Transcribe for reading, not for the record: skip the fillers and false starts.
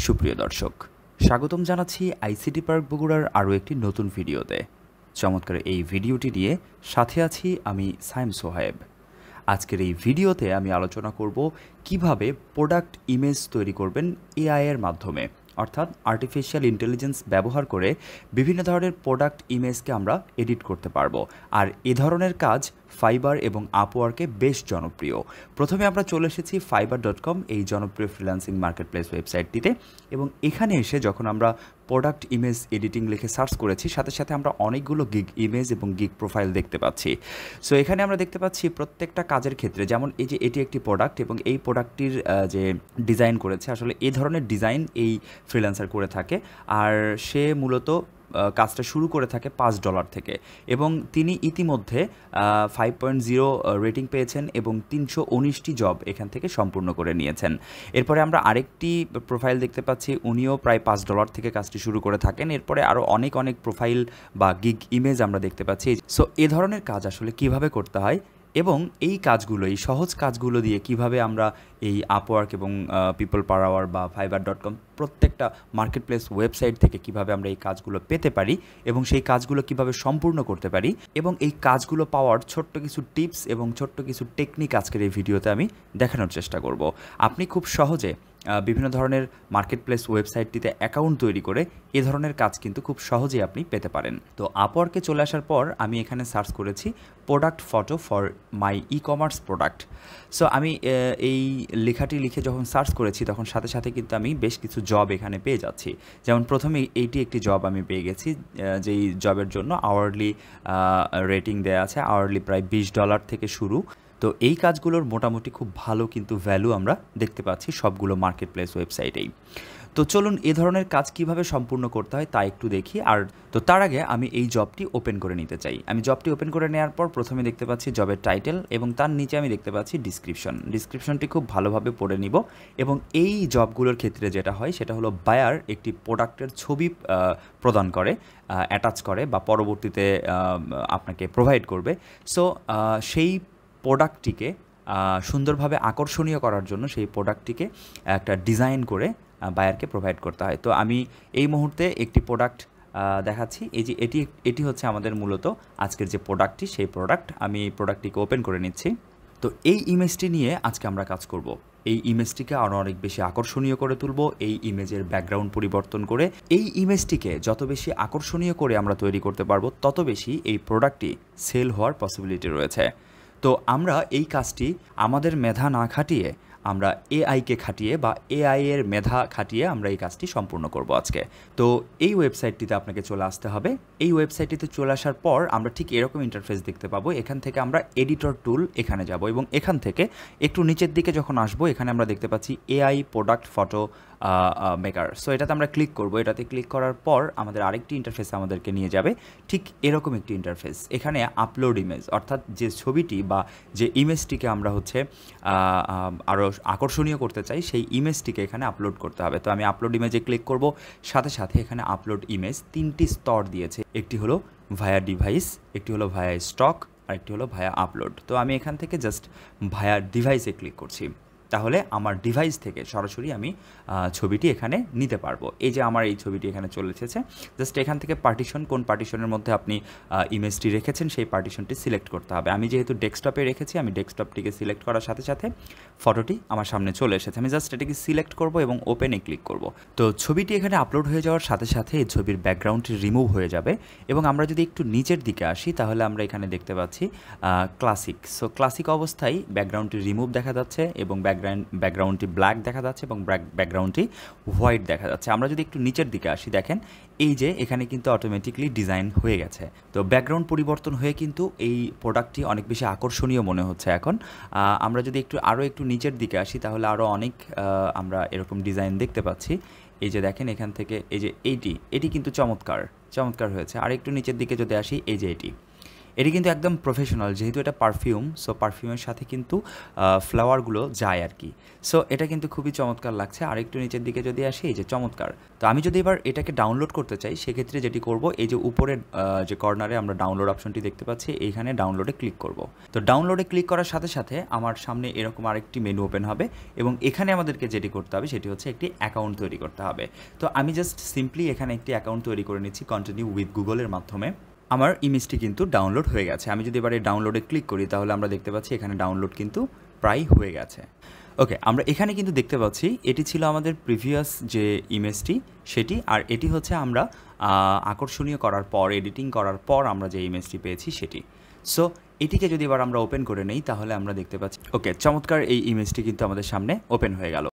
সুপ্রিয় দর্শক, স্বাগতম জানাচ্ছি আইসিটি পার্ক বগুড়ার আরও একটি নতুন ভিডিওতে। চমৎকার এই ভিডিওটি নিয়ে সাথে আছি আমি সাইম সোহায়েব। আজকের এই ভিডিওতে আমি আলোচনা করব কিভাবে প্রোডাক্ট ইমেজ তৈরি করবেন এআই এর মাধ্যমে, অর্থাৎ আর্টিফিশিয়াল ইন্টেলিজেন্স ব্যবহার করে বিভিন্ন ধরনের প্রোডাক্ট ইমেজকে আমরা এডিট করতে পারবো। আর এ ধরনের কাজ ফাইবার এবং আপওয়ার্কে বেশ জনপ্রিয়। প্রথমে আমরা চলে এসেছি fiverr.com, এই জনপ্রিয় ফ্রিল্যান্সিং মার্কেটপ্লেস ওয়েবসাইটটিতে, এবং এখানে এসে যখন আমরা প্রোডাক্ট ইমেজ এডিটিং লিখে সার্চ করেছি, সাথে সাথে আমরা অনেকগুলো গিগ ইমেজ এবং গিগ প্রোফাইল দেখতে পাচ্ছি। সো এখানে আমরা দেখতে পাচ্ছি প্রত্যেকটা কাজের ক্ষেত্রে, যেমন এই যে এটি একটি প্রোডাক্ট এবং এই প্রোডাক্টটির যে ডিজাইন করেছে, আসলে এই ধরনের ডিজাইন এই ফ্রিল্যান্সার করে থাকে। আর সে মূলত কাজটা শুরু করে থাকে $5 থেকে, এবং তিনি ইতিমধ্যে 5.0 রেটিং পেয়েছেন এবং 319টি জব এখান থেকে সম্পূর্ণ করে নিয়েছেন। এরপরে আমরা আরেকটি প্রোফাইল দেখতে পাচ্ছি, উনিও প্রায় $5 থেকে কাজটি শুরু করে থাকেন। এরপরে আরও অনেক প্রোফাইল বা গিগ ইমেজ আমরা দেখতে পাচ্ছি। সো এ ধরনের কাজ আসলে কিভাবে করতে হয় এবং এই কাজগুলো, এই সহজ কাজগুলো দিয়ে কিভাবে আমরা এই আপওয়ার্ক এবং পিপল পার আওয়ার বা fiverr.com প্রত্যেকটা মার্কেটপ্লেস ওয়েবসাইট থেকে কিভাবে আমরা এই কাজগুলো পেতে পারি এবং সেই কাজগুলো কিভাবে সম্পূর্ণ করতে পারি, এবং এই কাজগুলো পাওয়ার ছোট্ট কিছু টিপস এবং ছোট্ট কিছু টেকনিক আজকের এই ভিডিওতে আমি দেখানোর চেষ্টা করব। আপনি খুব সহজে বিভিন্ন ধরনের মার্কেটপ্লেস ওয়েবসাইটটিতে অ্যাকাউন্ট তৈরি করে এ ধরনের কাজ কিন্তু খুব সহজেই আপনি পেতে পারেন। তো আপওয়ার্কে চলে আসার পর আমি এখানে সার্চ করেছি product photo for my e commerce product. So আমি এই লেখাটি লিখে যখন সার্চ করেছি, তখন সাথে সাথে কিন্তু আমি বেশ কিছু জব এখানে পেয়ে যাচ্ছি। যেমন প্রথমে এইটি একটি জব আমি পেয়ে গেছি, যেই জবের জন্য আওয়ারলি রেটিং দেওয়া আছে, আওয়ারলি প্রায় $20 থেকে শুরু। তো এই কাজগুলোর মোটামুটি খুব ভালো কিন্তু ভ্যালু আমরা দেখতে পাচ্ছি সবগুলো মার্কেটপ্লেস ওয়েবসাইটেই। তো চলুন এ ধরনের কাজ কিভাবে সম্পূর্ণ করতে হয় তা একটু দেখি। আর তো তার আগে আমি এই জবটি ওপেন করে নিতে চাই। আমি জবটি ওপেন করে নেওয়ার পর প্রথমে দেখতে পাচ্ছি জবের টাইটেল, এবং তার নিচে আমি দেখতে পাচ্ছি ডিসক্রিপশনটি খুব ভালোভাবে পড়ে নিব। এবং এই জবগুলোর ক্ষেত্রে যেটা হয় সেটা হলো বায়ার একটি প্রোডাক্টের ছবি প্রদান করে, অ্যাটাচ করে বা পরবর্তীতে আপনাকে প্রোভাইড করবে। সো সেই প্রোডাক্টটিকে সুন্দরভাবে আকর্ষণীয় করার জন্য সেই প্রোডাক্টটিকে একটা ডিজাইন করে বায়ারকে প্রোভাইড করতে হয়। তো আমি এই মুহূর্তে একটি প্রোডাক্ট দেখাচ্ছি। এই যে এটি হচ্ছে আমাদের মূলত আজকের যে প্রোডাক্টটি, সেই প্রোডাক্ট। আমি এই প্রোডাক্টটিকে ওপেন করে নিচ্ছি। তো এই ইমেজটি নিয়ে আজকে আমরা কাজ করব। এই ইমেজটিকে আরও অনেক বেশি আকর্ষণীয় করে তুলব, এই ইমেজের ব্যাকগ্রাউন্ড পরিবর্তন করে। এই ইমেজটিকে যত বেশি আকর্ষণীয় করে আমরা তৈরি করতে পারবো, তত বেশি এই প্রোডাক্টটি সেল হওয়ার পসিবিলিটি রয়েছে। তো আমরা এই কাজটি আমাদের মেধা না খাটিয়ে, আমরা এআইকে খাটিয়ে বা এআই এর মেধা খাটিয়ে আমরা এই কাজটি সম্পূর্ণ করব আজকে। তো এই ওয়েবসাইটটিতে আপনাকে চলে আসতে হবে। এই ওয়েবসাইটটিতে চলে আসার পর আমরা ঠিক এরকম ইন্টারফেস দেখতে পাবো। এখান থেকে আমরা এডিটর টুল এখানে যাব, এবং এখান থেকে একটু নিচের দিকে যখন আসবো, এখানে আমরা দেখতে পাচ্ছি AI product photo maker. So এটাতে আমরা ক্লিক করব। এটাতে ক্লিক করার পর আমাদের আরেকটি ইন্টারফেস আমাদেরকে নিয়ে যাবে, ঠিক এরকম একটি ইন্টারফেস। এখানে আপলোড ইমেজ, অর্থাৎ যে ছবিটি বা যে ইমেজটিকে আমরা হচ্ছে আরও আকর্ষণীয় করতে চাই, সেই ইমেজটিকে এখানে আপলোড করতে হবে। তো আমি আপলোড ইমেজে ক্লিক করব। সাথে সাথে এখানে আপলোড ইমেজ 3টি স্তর দিয়েছে। একটি হলো ভায়া ডিভাইস, একটি হলো ভায়া স্টক, আর একটি হলো ভায়া আপলোড। তো আমি এখান থেকে জাস্ট ভায়া ডিভাইসে ক্লিক করছি। তাহলে আমার ডিভাইস থেকে সরাসরি আমি ছবিটি এখানে নিতে পারবো। এই যে আমার এই ছবিটি এখানে চলে এসেছে। জাস্ট এখান থেকে পার্টিশন, কোন পার্টিশনের মধ্যে আপনি ইমেজটি রেখেছেন সেই পার্টিশনটি সিলেক্ট করতে হবে। আমি যেহেতু ডেস্কটপে রেখেছি, আমি ডেস্কটপটিকে সিলেক্ট করার সাথে সাথে ফটোটি আমার সামনে চলে এসেছে। আমি জাস্ট এটাকে সিলেক্ট করব এবং ওপেনে ক্লিক করব। তো ছবিটি এখানে আপলোড হয়ে যাওয়ার সাথে সাথে এই ছবির ব্যাকগ্রাউন্ডটি রিমুভ হয়ে যাবে। এবং আমরা যদি একটু নিচের দিকে আসি, তাহলে আমরা এখানে দেখতে পাচ্ছি ক্লাসিক। সো ক্লাসিক অবস্থায় ব্যাকগ্রাউন্ডটি রিমুভ দেখা যাচ্ছে, এবং ব্যাকগ্রাউন্ডটি ব্ল্যাক দেখা যাচ্ছে, এবং ব্যাকগ্রাউন্ডটি হোয়াইট দেখা যাচ্ছে। আমরা যদি একটু নিচের দিকে আসি, দেখেন এই যে এখানে কিন্তু অটোমেটিকলি ডিজাইন হয়ে গেছে। তো ব্যাকগ্রাউন্ড পরিবর্তন হয়ে কিন্তু এই প্রোডাক্টটি অনেক বেশি আকর্ষণীয় মনে হচ্ছে এখন। আমরা যদি আরও একটু নিচের দিকে আসি, তাহলে আরও অনেক আমরা এরকম ডিজাইন দেখতে পাচ্ছি। এই যে দেখেন এখান থেকে এই যে এটি কিন্তু চমৎকার হয়েছে। আর একটু নিচের দিকে যদি আসি, এই যে এটি কিন্তু একদম প্রফেশনাল, যেহেতু এটা পারফিউম, সো পারফিউমের সাথে কিন্তু ফ্লাওয়ারগুলো যায় আর কি। সো এটা কিন্তু খুবই চমৎকার লাগছে। আর একটু নিচের দিকে যদি আসি, এই যে চমৎকার। তো আমি যদি এবার এটাকে ডাউনলোড করতে চাই, সেক্ষেত্রে যেটি করব, এই যে উপরের যে কর্নারে আমরা ডাউনলোড অপশনটি দেখতে পাচ্ছি, এইখানে ডাউনলোডে ক্লিক করব। তো ডাউনলোডে ক্লিক করার সাথে সাথে আমার সামনে এরকম আরেকটি মেনু ওপেন হবে, এবং এখানে আমাদেরকে যেটি করতে হবে সেটি হচ্ছে একটি অ্যাকাউন্ট তৈরি করতে হবে। তো আমি জাস্ট সিম্পলি এখানে একটি অ্যাকাউন্ট তৈরি করে নিচ্ছি কন্টিনিউ উইথ গুগলের মাধ্যমে। আমার ইমেজটি কিন্তু ডাউনলোড হয়ে গেছে। আমি যদি এবারে ডাউনলোডে ক্লিক করি, তাহলে আমরা দেখতে পাচ্ছি এখানে ডাউনলোড কিন্তু প্রায় হয়ে গেছে। ওকে, আমরা এখানে কিন্তু দেখতে পাচ্ছি এটি ছিল আমাদের প্রিভিয়াস যে ইমেজটি সেটি, আর এটি হচ্ছে আমরা আকর্ষণীয় করার পর, এডিটিং করার পর আমরা যে ইমেজটি পেয়েছি সেটি। সো এটিকে যদি এবার আমরা ওপেন করে নেই, তাহলে আমরা দেখতে পাচ্ছি ওকে, চমৎকার এই ইমেজটি কিন্তু আমাদের সামনে ওপেন হয়ে গেল।